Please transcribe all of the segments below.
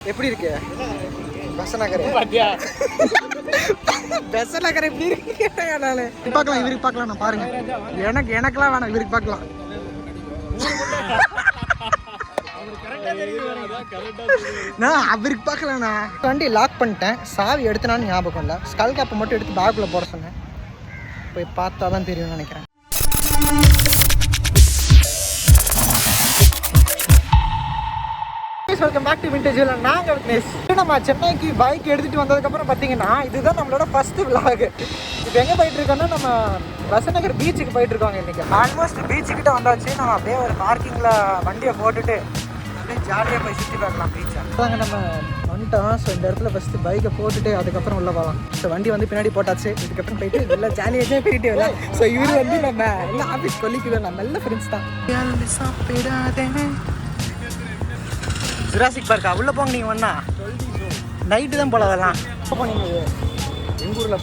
எப்படி இருக்கு பெசநகர்? பெசநகர் எப்படி இருக்கு கேட்டேன் நானு. பார்க்கலாம், இவருக்கு பார்க்கலாம். நான் பாருங்க, எனக்கெல்லாம் வேணாம், இவருக்கு பார்க்கலாம். நான் அவருக்கு பார்க்கலண்ணா. வண்டி லாக் பண்ணிட்டேன், சாவி எடுத்தனான்னு ஞாபகம் இல்லை. ஸ்கல் கேப்பை மட்டும் எடுத்து பேக்குள்ளே போட சொன்னேன். போய் பார்த்தா தான் தெரியும்னு நினைக்கிறேன். Welcome back to vintage. நாங்கள் விக்னேஷ். நம்ம சென்னைக்கு பைக் எடுத்துகிட்டு வந்ததுக்கப்புறம் பார்த்தீங்கன்னா இதுதான் நம்மளோட ஃபஸ்ட்டு விலாகு. இப்போ எங்கே போயிட்டு இருக்கோம்னா நம்ம பெசநகர் பீச்சுக்கு போயிட்டு இருக்கோங்க. இன்றைக்கி ஆல்மோஸ்ட் பீச்சுக்கிட்ட வந்தாச்சு. நம்ம அப்படியே ஒரு பார்க்கிங்கில் வண்டியை போட்டுட்டு அப்படியே ஜாலியாக போய் சுற்றி பார்க்கலாம் பீச்சை. அதாங்க நம்ம வந்துட்டோம். ஸோ இந்த இடத்துல ஃபஸ்ட்டு பைக்கை போட்டுட்டு அதுக்கப்புறம் உள்ளே போகலாம். ஸோ வண்டி வந்து பின்னாடி போட்டாச்சு. இதுக்கப்புறம் போயிட்டு நல்லா ஜாலியாக போயிட்டு வரலாம். ஸோ இவர் வந்து நம்ம எல்லாம் ஆஃபீஸ் கொல்லிக்குது, நம்ம நல்ல ஃப்ரெண்ட்ஸ் தான். சாப்பிடாதே ஜுராசிக் பார்க்கா உள்ளே போங்க. நீங்கள் ஒன்றா நைட்டு தான் போல வரலாம். எப்போ போனீங்க? எங்கள் ஊரில்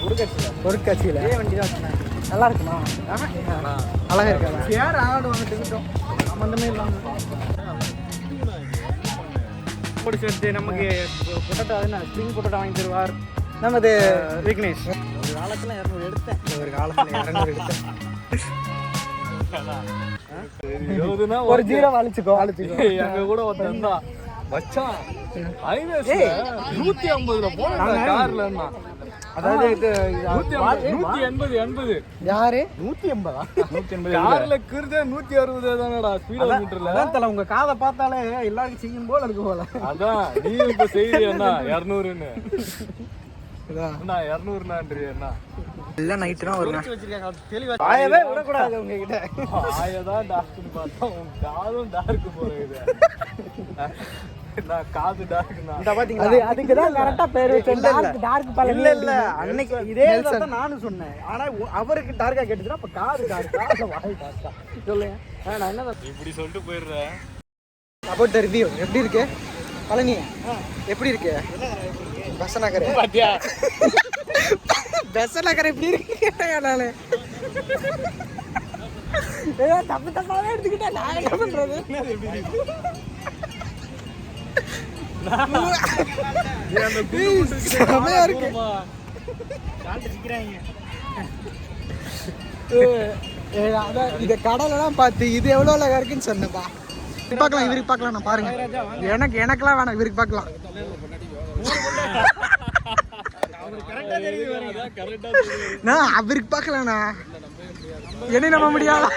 பொருட்காட்சியில் வண்டி தான் சொன்னேன். நல்லா இருக்குமா? அழகாக இருக்காங்க. யார் ஆடு வந்துட்டு சம்மந்தமே இல்லாமல் போட்டு சேர்த்து நமக்கு பொட்டட்டோ அதுனா ஸ்ப்ரிங் பொட்டட்டோ வாங்கி தருவார் நமது விக்னேஷ். ஒரு காலத்தில் 200 எடுத்தேன், ஒரு காலத்தில் 200 எடுத்தேன். ஒரு ஜீரோ அழிச்சுக்கோ. எங்க கூட ஒருத்தன் தான் வச்சான் 150 போன கார்ல. அதாவது 180 யாரு 180 கார்ல கிருதே 160 தானடா ஸ்பீட் மீட்டர்ல. அதான் உங்க காதை பார்த்தாலே எல்லாருக்கும் செய்யும் போல இருக்கு போல. அதான் நீ இப்ப செய்யறியா 200ன்னு? அண்ணா 200ன்றியா என்ன? இல்ல நைட் தான் வருங்க. தெளிவா ஆயவே விட கூடாது உங்க கிட்ட. ஆயதான் டார்க்னு பார்த்தா உன் காதும் டார்க் போறது. நான் காது டார்க்னா இந்த பாத்தீங்களா? அதுக்கு தான் கரெக்ட்டா பேர் வச்சேன். டார்க் பல இல்ல அன்னைக்கு இதே தான் நானும் சொன்னேன். ஆனா அவருக்கு டார்க்கா கேட்டுச்சுனா அப்ப காது டார்க்கா வாய் டார்க்கா சொல்லுங்க. நான் என்ன இப்படி சொல்லிட்டு போயிடுறேன். அபௌட் ரிவ்யூ எப்படி இருக்கு பழனி? எப்படி இருக்கு பெசநகர்? பாத்தியா பெசநகர் எப்படி இருக்கு கேட்டேன் நானு. ஏதோ தப்பு தப்பாவே எடுத்துக்கிட்டேன். நான் என்ன பண்றது? செமையா இருக்கு. இத கடலெல்லாம் பார்த்து இது எவ்வளோ அழகா இருக்குன்னு சொன்னப்பா. பார்க்கலாம், இவருக்கு பார்க்கலாம். நான் பாருங்க, எனக்கெல்லாம் வேணாம், இவருக்கு பார்க்கலாம். நான் அவருக்கு பார்க்கலண்ணா, என்ன நம்ப முடியாதா?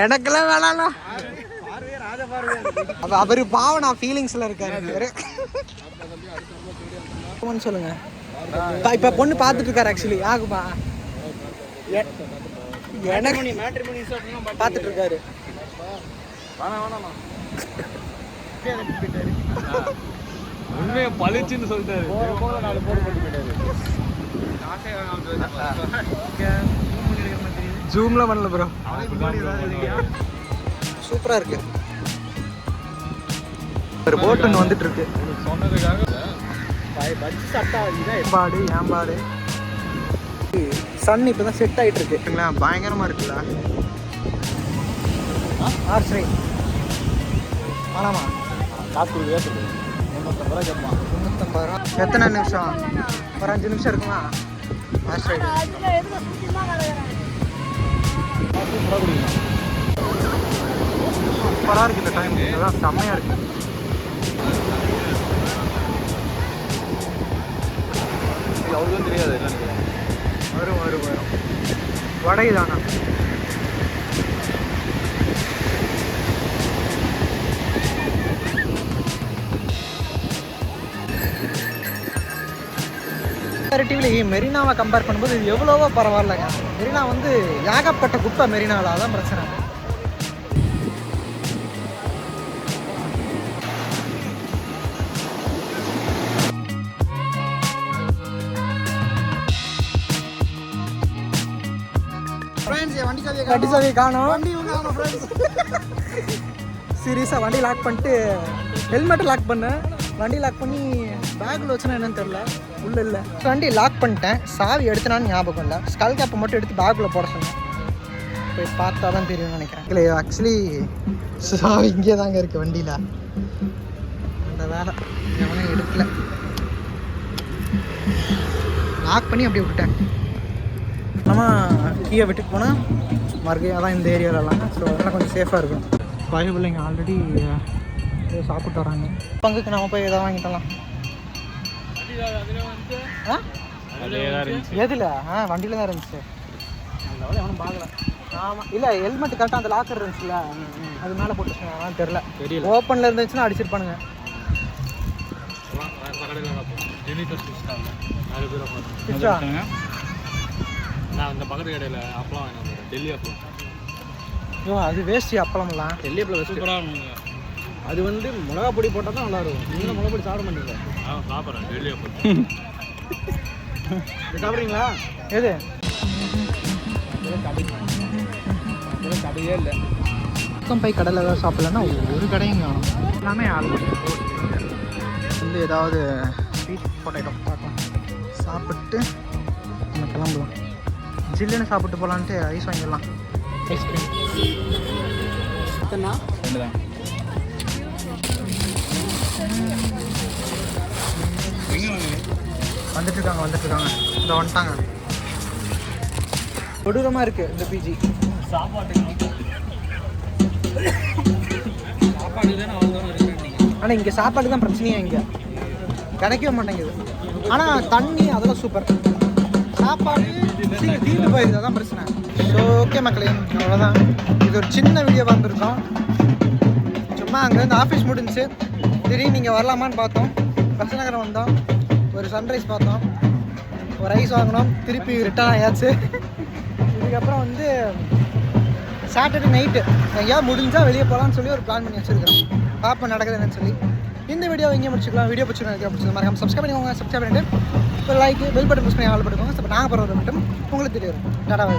எனக்கெல்லாம் வேணாண்ணா. அவரு பாவம், நான் ஃபீலிங்ஸ்ல இருக்காரு. சொல்லுங்க. இப்ப பொண்ணு பாத்துட்டு இருக்காரு. ஆக்சுவலி ஆகுமா எனக்கு பாத்துட்டு இருக்காரு. உண்மையை பழிச்சுன்னு சொல்லிட்டாரு. ஜூம்ல பண்ணல ப்ரோ. சூப்பரா இருக்கு. ஒரு போட் ஒன்று வந்துட்டு இருக்கு. சொன்னதுக்காக பாடு ஏம்பாடு சன் இப்பதான் செட் ஆயிட்டு இருக்கு. பயங்கரமா இருக்குல்ல. ஆர்ச்ரை ஆனாமா காசு கொடுக்குறது 350 ரூபா கேட்பான். 350 ரூபா. எத்தனை நிமிஷம்? ஒரு 5 நிமிஷம் இருக்குமா? ஆர்ச்ரை சூப்பராக இருக்கு. இந்த டைம் இதெல்லாம் செம்மையா இருக்கு. அவ்வளோதான் தெரியாது. வரும் வடை தானா? மெரினாவை கம்பேர் பண்ணும்போது இது எவ்வளவோ பரவாயில்லைங்க. மெரினா வந்து ஏகப்பட்ட குப்பை மெரினாவில், அதான் பிரச்சனை. வண்டி சாவியை காணோம். சீரியஸாக வண்டி லாக் பண்ணிட்டு ஹெல்மெட்டை லாக் பண்ணேன். வண்டி லாக் பண்ணி பேக்கில் வச்சுனா என்னன்னு தெரியல, உள்ள இல்லை. வண்டி லாக் பண்ணிட்டேன், சாவி எடுத்தனான்னு ஞாபகம் இல்லை. ஸ்கல் கேப்பை மட்டும் எடுத்து பேக்கில் போட சொன்னேன். போய் பார்த்தா தான் தெரியும்னு நினைக்கிறேன். இல்லை ஆக்சுவலி இங்கே தாங்க இருக்குது வண்டியில். அந்த வேலை எவனும் எடுக்கல, லாக் பண்ணி அப்படியே விட்டுட்டேன். நம்ம கீயை விட்டுட்டு போனால் மறுபடியும் அதான் இந்த ஏரியாவிலலாம். ஸோ அதெல்லாம் கொஞ்சம் சேஃபாக இருக்கும். பய பிள்ளைங்க ஆல்ரெடி சாப்பிட்டு வராங்க. பங்குக்கு நம்ம போய் எதாவது வாங்கிட்டலாம். எதில்? வண்டியில் தான் இருந்துச்சு. எவனும் பார்க்கல. ஆமாம், இல்லை ஹெல்மெட் கரெக்டாக அந்த லாக்கர் இருந்துச்சுல்ல, அது மேலே போட்டுச்சுங்க. அதெல்லாம் தெரில. ஓப்பனில் இருந்துச்சுன்னா அடிச்சிருப்பானுங்க. அந்த பக்கத்து கடையில் அப்பளம் டெல்லி அப்பளம். ஐயோ அது வேஸ்ட்டு அப்பளம்லாம். டெல்லி அப்பளம் சூப்பராக. அது வந்து மிளகா பொடி போட்டால் தான் நல்லா இருக்கும். நீங்கள் மிளகா பொடி சாப்பிட மாட்டீங்களா? சாப்பிட்றேன் டெல்லி அப்பளம். சாப்பிட்றீங்களா? எது கடையே இல்லை. பக்கம் போய் கடையில் ஏதாவது சாப்பிட்லன்னா ஒரு கடையும் காணும். எல்லாமே ஆள் வந்து ஏதாவது ஸ்வீட் பொட்டேட்டோ பார்க்கலாம், சாப்பிட்டு நம்ம கிளம்பலாம். ஜில்லுன்னு சாப்பிட்டு போகலான்ட்டு ஐஸ் வாங்கிடலாம். ஐஸ்கிரீம் வந்துட்டுருக்காங்க. இந்த வந்துட்டாங்க. கொடூரமாக இருக்குது இந்த பிஜி. ஆனால் இங்கே சாப்பாடு தான் பிரச்சனையே. இங்கே கிடைக்கவே மாட்டேங்குது. ஆனால் தண்ணி அதெல்லாம் சூப்பர். சாப்பாடு தீர்ந்து போயிடுது, அதான் பிரச்சனை. ஸோ ஓகே மக்களே, அவ்வளோதான். இது ஒரு சின்ன வீடியோவாக இருந்திருக்கோம். சும்மா அங்கேருந்து ஆஃபீஸ் முடிஞ்சு திடீர்னு நீங்கள் வரலாமான்னு பார்த்தோம். பசநகரம் வந்தோம், ஒரு சன்ரைஸ் பார்த்தோம், ஒரு ஐஸ் வாங்கினோம், திருப்பி ரிட்டர்ன் ஆயாச்சு. இதுக்கப்புறம் வந்து சாட்டர்டே நைட்டு எங்கேயாவது முடிஞ்சால் வெளியே போகலான்னு சொல்லி ஒரு பிளான் பண்ணி வச்சுருக்கிறோம். பார்ப்போம் நடக்குதுன்னு சொல்லி. இந்த வீடியோ இங்கே முடிச்சுக்கலாம். வீடியோ பிடிச்சிருக்கேன் மறக்காம சப்ஸ்கிரைப் பண்ணிக்கோங்க. சப்ஸ்கிரைப் பண்ணிட்டு ஒரு லைக் பெல் பட்டன் ப்ரெஸ் பண்ணி ஆள் போட்டுக்கோங்க. நாங்கள் போகிறது மட்டும் உங்களுக்கு தெரியும். Tata bye.